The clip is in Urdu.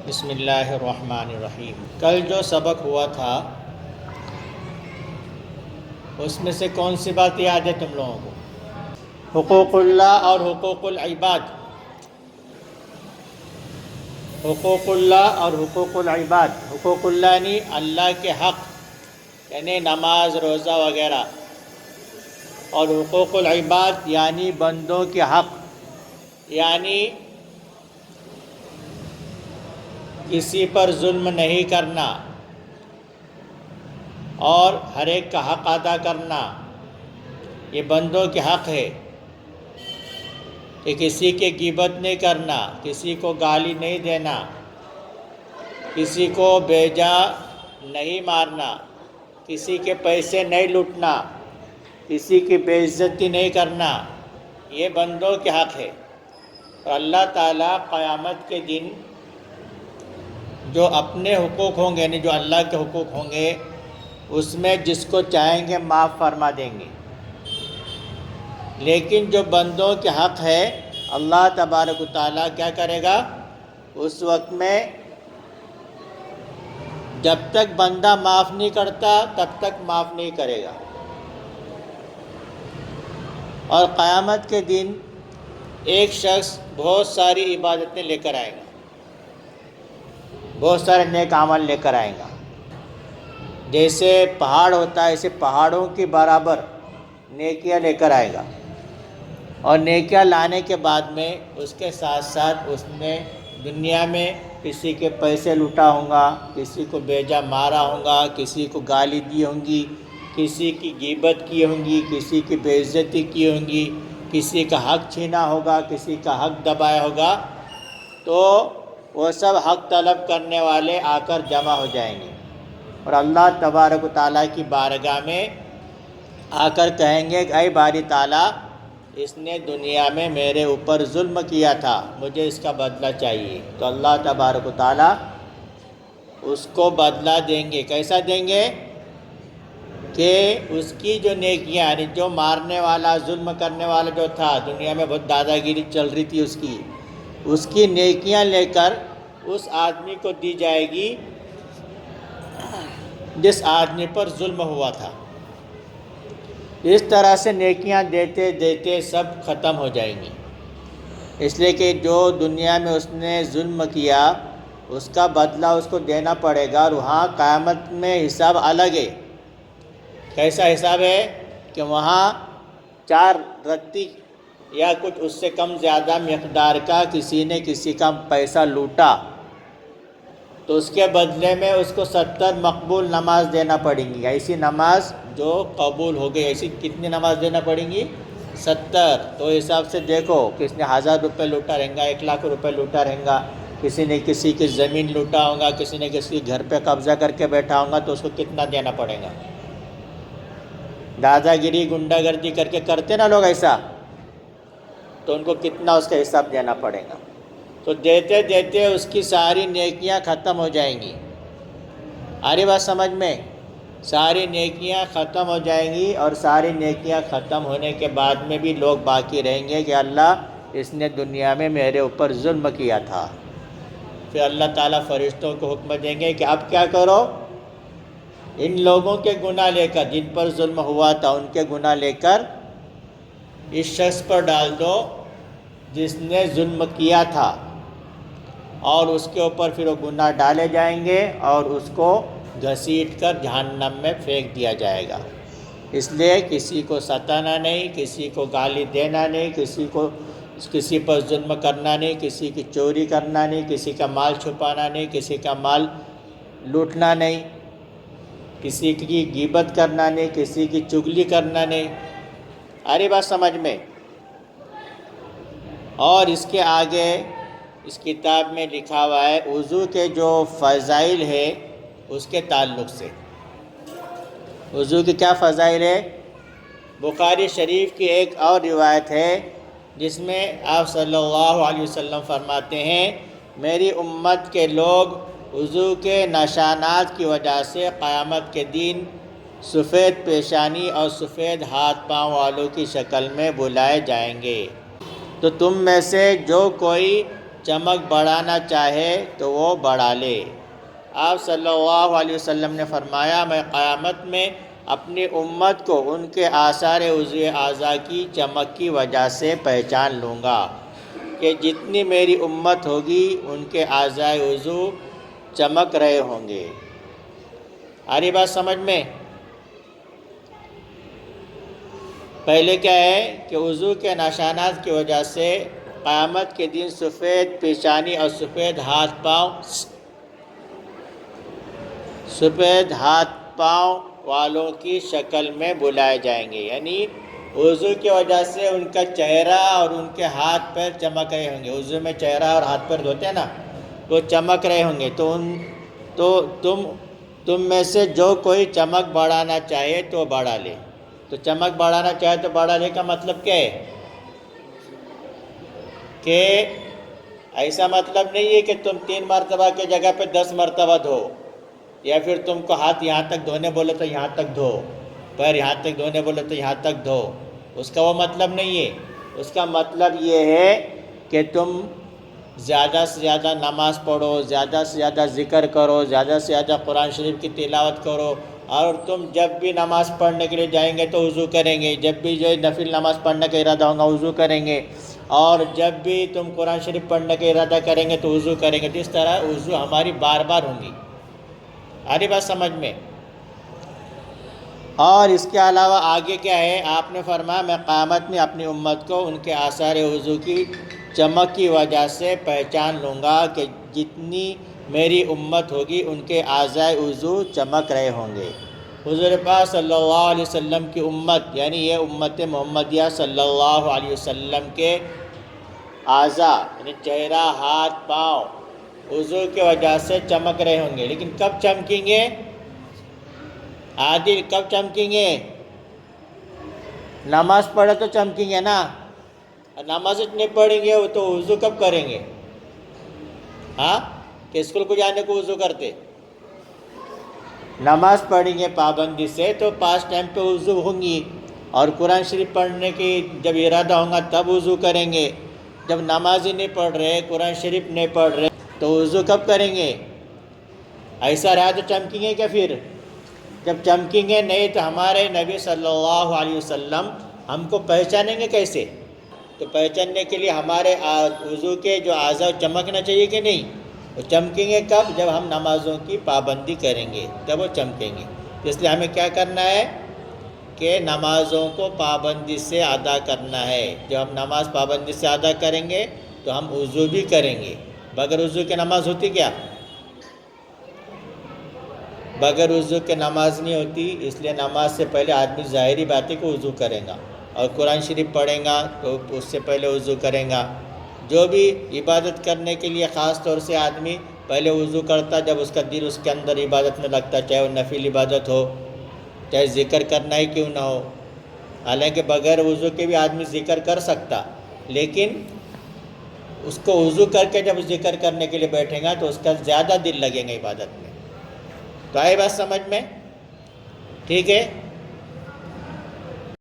بسم اللہ الرحمن الرحیم۔ کل جو سبق ہوا تھا اس میں سے کون سی بات یاد ہے تم لوگوں کو؟ حقوق اللہ اور حقوق العباد۔ حقوق اللہ اور حقوق العباد۔ حقوق اللہ یعنی اللہ کے حق، یعنی نماز روزہ وغیرہ، اور حقوق العباد یعنی بندوں کے حق، یعنی کسی پر ظلم نہیں کرنا اور ہر ایک کا حق ادا کرنا، یہ بندوں کے حق ہے کہ کسی کے غیبت نہیں کرنا، کسی کو گالی نہیں دینا، کسی کو بیجا نہیں مارنا، کسی کے پیسے نہیں لوٹنا، کسی کی بے عزتی نہیں کرنا، یہ بندوں کے حق ہے۔ اور اللہ تعالیٰ قیامت کے دن جو اپنے حقوق ہوں گے، یعنی جو اللہ کے حقوق ہوں گے، اس میں جس کو چاہیں گے معاف فرما دیں گے۔ لیکن جو بندوں کے حق ہے، اللہ تبارک و تعالیٰ کیا کرے گا؟ اس وقت میں جب تک بندہ معاف نہیں کرتا تب تک معاف نہیں کرے گا۔ اور قیامت کے دن ایک شخص بہت ساری عبادتیں لے کر آئے گا، بہت سارے نیک عمل لے کر آئے گا۔ جیسے پہاڑ ہوتا ہے، ایسے پہاڑوں کی برابر نیکیاں لے کر آئے گا، اور نیکیاں لانے کے بعد میں اس کے ساتھ ساتھ اس نے دنیا میں کسی کے پیسے لوٹا ہوں گا، کسی کو بیجا مارا ہوں گا، کسی کو گالی دی ہوں گی، کسی کی غیبت کی ہوں گی، کسی کی بے عزتی کی ہوں گی، کسی کا حق چھینا ہوگا، کسی کا حق دبایا ہوگا، تو وہ سب حق طلب کرنے والے آ کر جمع ہو جائیں گے، اور اللہ تبارک و تعالیٰ کی بارگاہ میں آ کر کہیں گے کہ اے باری تعالیٰ، اس نے دنیا میں میرے اوپر ظلم کیا تھا، مجھے اس کا بدلہ چاہیے۔ تو اللہ تبارک و تعالیٰ اس کو بدلہ دیں گے۔ کیسا دیں گے؟ کہ اس کی جو نیکیاں، یعنی جو مارنے والا، ظلم کرنے والا جو تھا، دنیا میں بہت دادا گیری چل رہی تھی اس کی نیکیاں لے کر اس آدمی کو دی جائے گی جس آدمی پر ظلم ہوا تھا۔ اس طرح سے نیکیاں دیتے دیتے سب ختم ہو جائیں گی، اس لیے کہ جو دنیا میں اس نے ظلم کیا اس کا بدلہ اس کو دینا پڑے گا، اور وہاں قیامت میں حساب الگ ہے۔ کیسا حساب ہے؟ کہ وہاں 4 رتی یا کچھ اس سے کم زیادہ مقدار کا کسی نے کسی کا پیسہ لوٹا، تو اس کے بدلے میں اس کو 70 مقبول نماز دینا پڑیں گی، ایسی نماز جو قبول ہو گئی۔ ایسی کتنی نماز دینا پڑیں گی؟ 70۔ تو حساب سے دیکھو، کس نے 1000 روپے لوٹا رہیں گا، 1,00,000 روپے لوٹا رہیں گا، کسی نے کسی کی زمین لوٹا ہوگا، کسی نے کسی گھر پہ قبضہ کر کے بیٹھا ہوگا، تو اس کو کتنا دینا پڑے گا؟ دادا گیری، گنڈا گردی کر کے کرتے نا لوگ ایسا، تو ان کو کتنا اس کا حساب دینا پڑے گا۔ تو دیتے دیتے اس کی ساری نیکیاں ختم ہو جائیں گی۔ آ رہی بات سمجھ میں؟ ساری نیکیاں ختم ہو جائیں گی، اور ساری نیکیاں ختم ہونے کے بعد میں بھی لوگ باقی رہیں گے کہ اللہ، اس نے دنیا میں میرے اوپر ظلم کیا تھا۔ پھر اللہ تعالیٰ فرشتوں کو حکم دیں گے کہ اب کیا کرو؟ ان لوگوں کے گناہ لے کر، جن پر ظلم ہوا تھا ان کے گناہ لے کر اس شخص پر ڈال دو جس نے ظلم کیا تھا، اور اس کے اوپر پھر وہ گناہ ڈالے جائیں گے، اور اس کو گھسیٹ کر جہنم میں پھینک دیا جائے گا۔ اس لیے کسی کو ستانا نہیں، کسی کو گالی دینا نہیں، کسی پر ظلم کرنا نہیں، کسی کی چوری کرنا نہیں، کسی کا مال چھپانا نہیں، کسی کا مال لوٹنا نہیں، کسی کی غیبت کرنا نہیں، کسی کی چغلی کرنا نہیں۔ آری بات سمجھ میں؟ اور اس کے آگے اس کتاب میں لکھا ہوا ہے وضو کے جو فضائل ہے اس کے تعلق سے۔ وضو کی کیا فضائل ہے؟ بخاری شریف کی ایک اور روایت ہے جس میں آپ صلی اللہ علیہ وسلم فرماتے ہیں، میری امت کے لوگ وضو کے نشانات کی وجہ سے قیامت کے دن سفید پیشانی اور سفید ہاتھ پاؤں والوں کی شکل میں بلائے جائیں گے۔ تو تم میں سے جو کوئی چمک بڑھانا چاہے تو وہ بڑھا لے۔ آپ صلی اللہ علیہ وسلم نے فرمایا میں قیامت میں اپنی امت کو ان کے آثار عضو اعضاء کی چمک کی وجہ سے پہچان لوں گا کہ جتنی میری امت ہوگی ان کے اعضاء عضو چمک رہے ہوں گے۔ آ رہی بات سمجھ میں؟ پہلے کیا ہے کہ وضو کے نشانات کی وجہ سے قیامت کے دن سفید پیشانی اور سفید ہاتھ پاؤں والوں کی شکل میں بلائے جائیں گے، یعنی وضو کی وجہ سے ان کا چہرہ اور ان کے ہاتھ پیر چمک رہے ہوں گے۔ وضو میں چہرہ اور ہاتھ پیر دھوتے ہیں نا، وہ چمک رہے ہوں گے۔ تو تم میں سے جو کوئی چمک بڑھانا چاہے تو بڑھا لے۔ تو چمک بڑھانا چاہے تو بڑھا لے کا مطلب کیا ہے؟ کہ ایسا مطلب نہیں ہے کہ تم 3 مرتبہ کی جگہ پہ 10 مرتبہ دھو، یا پھر تم کو ہاتھ یہاں تک دھونے بولے تو یہاں تک دھو، پیر یہاں تک دھونے بولے تو یہاں تک دھو۔ اس کا وہ مطلب نہیں ہے۔ اس کا مطلب یہ ہے کہ تم زیادہ سے زیادہ نماز پڑھو، زیادہ سے زیادہ ذکر کرو، زیادہ سے زیادہ قرآن شریف کی تلاوت کرو، اور تم جب بھی نماز پڑھنے کے لیے جائیں گے تو وضو کریں گے، جب بھی جو نفل نماز پڑھنے کا ارادہ ہوگا وضو کریں گے، اور جب بھی تم قرآن شریف پڑھنے کا ارادہ کریں گے تو وضو کریں گے۔ تو اس طرح وضو ہماری بار بار ہوں گی۔ آ رہی بات سمجھ میں؟ اور اس کے علاوہ آگے کیا ہے؟ آپ نے فرمایا میں قیامت میں اپنی امت کو ان کے آثار وضو کی چمک کی وجہ سے پہچان لوں گا کہ جتنی میری امت ہوگی ان کے اعضاء وضو چمک رہے ہوں گے۔ حضور پاک صلی اللہ علیہ وسلم کی امت، یعنی یہ امت محمدیہ صلی اللہ علیہ وسلم کے اعضاء یعنی چہرہ، ہاتھ، پاؤں وضو کی وجہ سے چمک رہے ہوں گے۔ لیکن کب چمکیں گے؟ عادل کب چمکیں گے؟ نماز پڑھے تو چمکیں گے نا، نماز نہیں پڑھیں گے تو وضو کب کریں گے؟ ہاں، کہ اسکول کو جانے کو وضو کرتے؟ نماز پڑھیں گے پابندی سے تو 5 ٹائم پہ وضو ہوں گی، اور قرآن شریف پڑھنے کی جب ارادہ ہوگا تب وضو کریں گے۔ جب نماز ہی نہیں پڑھ رہے، قرآن شریف نہیں پڑھ رہے تو وضو کب کریں گے؟ ایسا رہا تو چمکیں گے کیا پھر؟ جب چمکیں گے نہیں تو ہمارے نبی صلی اللہ علیہ وسلم ہم کو پہچانیں گے کیسے؟ تو پہچاننے کے لیے ہمارے وضو کے جو اعضاء چمکنا چاہیے کہ نہیں؟ وہ چمکیں گے کب؟ جب ہم نمازوں کی پابندی کریں گے تب وہ چمکیں گے۔ اس لیے ہمیں کیا کرنا ہے کہ نمازوں کو پابندی سے ادا کرنا ہے۔ جب ہم نماز پابندی سے ادا کریں گے تو ہم وضو بھی کریں گے۔ بغیر وضو کے نماز ہوتی کیا؟ بغیر وضو کے نماز نہیں ہوتی۔ اس لیے نماز سے پہلے آدمی ظاہری بات ہے کہ وضو کرے گا، اور قرآن شریف پڑھیں گا تو اس سے پہلے وضو کریں گا۔ جو بھی عبادت کرنے کے لیے خاص طور سے آدمی پہلے وضو کرتا جب اس کا دل اس کے اندر عبادت میں لگتا، چاہے وہ نفل عبادت ہو، چاہے ذکر کرنا ہی کیوں نہ ہو۔ حالانکہ بغیر وضو کے بھی آدمی ذکر کر سکتا، لیکن اس کو وضو کر کے جب ذکر کرنے کے لیے بیٹھیں گا تو اس کا زیادہ دل لگے گا عبادت میں۔ تو آئی بات سمجھ میں؟ ٹھیک ہے۔